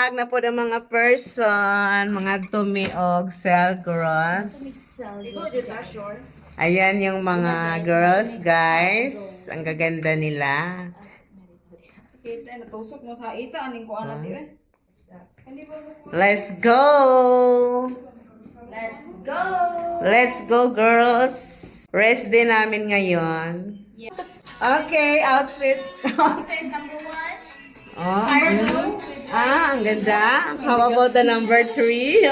bag na po ng mga person, mga tumi og Selgros. Ayan yung mga girls, guys. Ang gaganda nila. Let's go! Let's go! Let's go, girls! Rest day namin ngayon. Yes. Okay, outfit. Outfit number 1. Oh, Cargo. ang ganda. How about the number 3?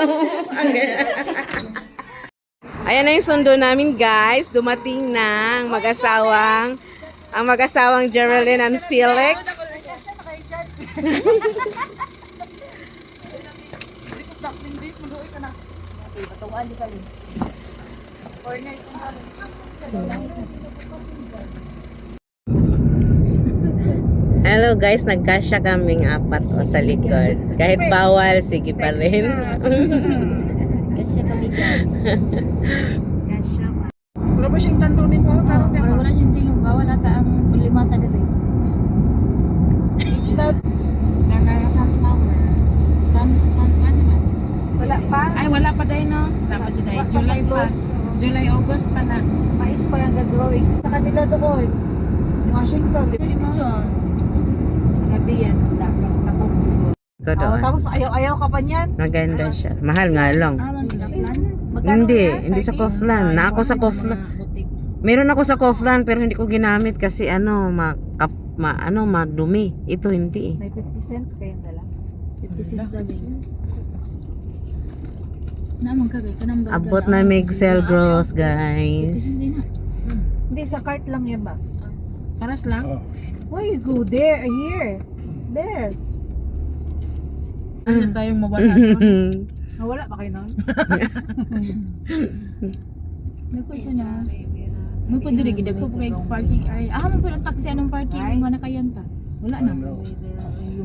Ang ganda. Ayan na yung sundo namin, guys. Dumating na ang mag-asawang Geraldine and Felix. Hello guys, nagkasya kaming apat sa likod. Kahit bawal, sige pa rin. Kasya kami, guys. Wala ba siyang tandunin mo? Wala siyang tingin. Bawal ata ang limata dali. It's not sunflower. Ano man? Wala pa? Ay, wala pa dahil, no? Wala pa dahil. July pa. July, August pa na. Mais pa yung growing sa kanila doon. Washington, di ba? Television. Gabi yan. Dapat tapos siguro. Ito doon. Tapos ayaw-ayaw ka pa niyan. Maganda siya. Mahal nga lang. Magkano Hindi, yan? hindi sa Koflan. Na ako sa Koflan. Meron ako sa Koflan pero hindi ko ginamit kasi madumi. Ito hindi. May 50 cents kayo dala. 56 sabi. Naman ka, be. Kanang baga. Abot na may Selgros, guys. Hindi, sa cart lang yan ba? Paras lang. Why you go there? Here. There. Ano tayong mawala? Wala ba kayo nun? Nako siya na. Mo pa diri gid ko kay parking area. Mo pa ang taxi anong parking Ay. mga nakayanta. Wala na.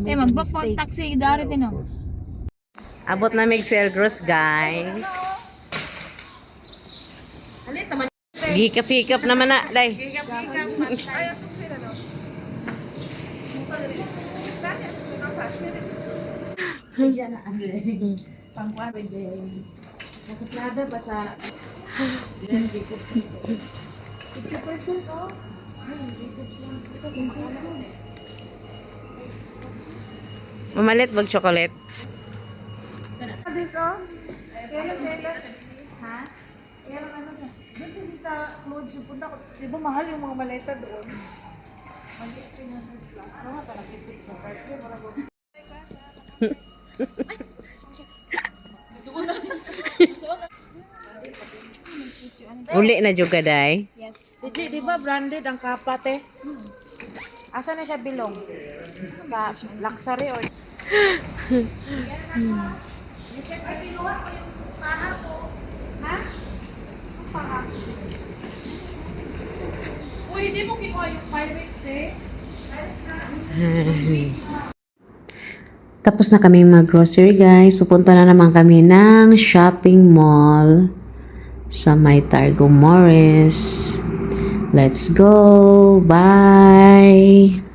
Mag-book pa ang taxi dari din no. Abot na may Selgros, guys. Hikap-hikap naman na, day. Pangkuha ba din? Nakaplada ba sa... Mamalit bag chocolate. This oh. Kailan? Ha? Kailan ano na? Doon sa clothes yung punta ko. Di ba mahal yung mga maleta doon? Maliit 300 lang. Ano nga parang tipid sa cart. Uli na juga, day. Yes. Di ba branded ang kapat eh? Asa na siya bilong? Sa luxury or... Uy, hindi mo kinuha yung Pirates eh. Tapos na kami mag-grocery, guys. Pupunta na naman kami ng shopping mall sa may Targo Morris. Let's go! Bye!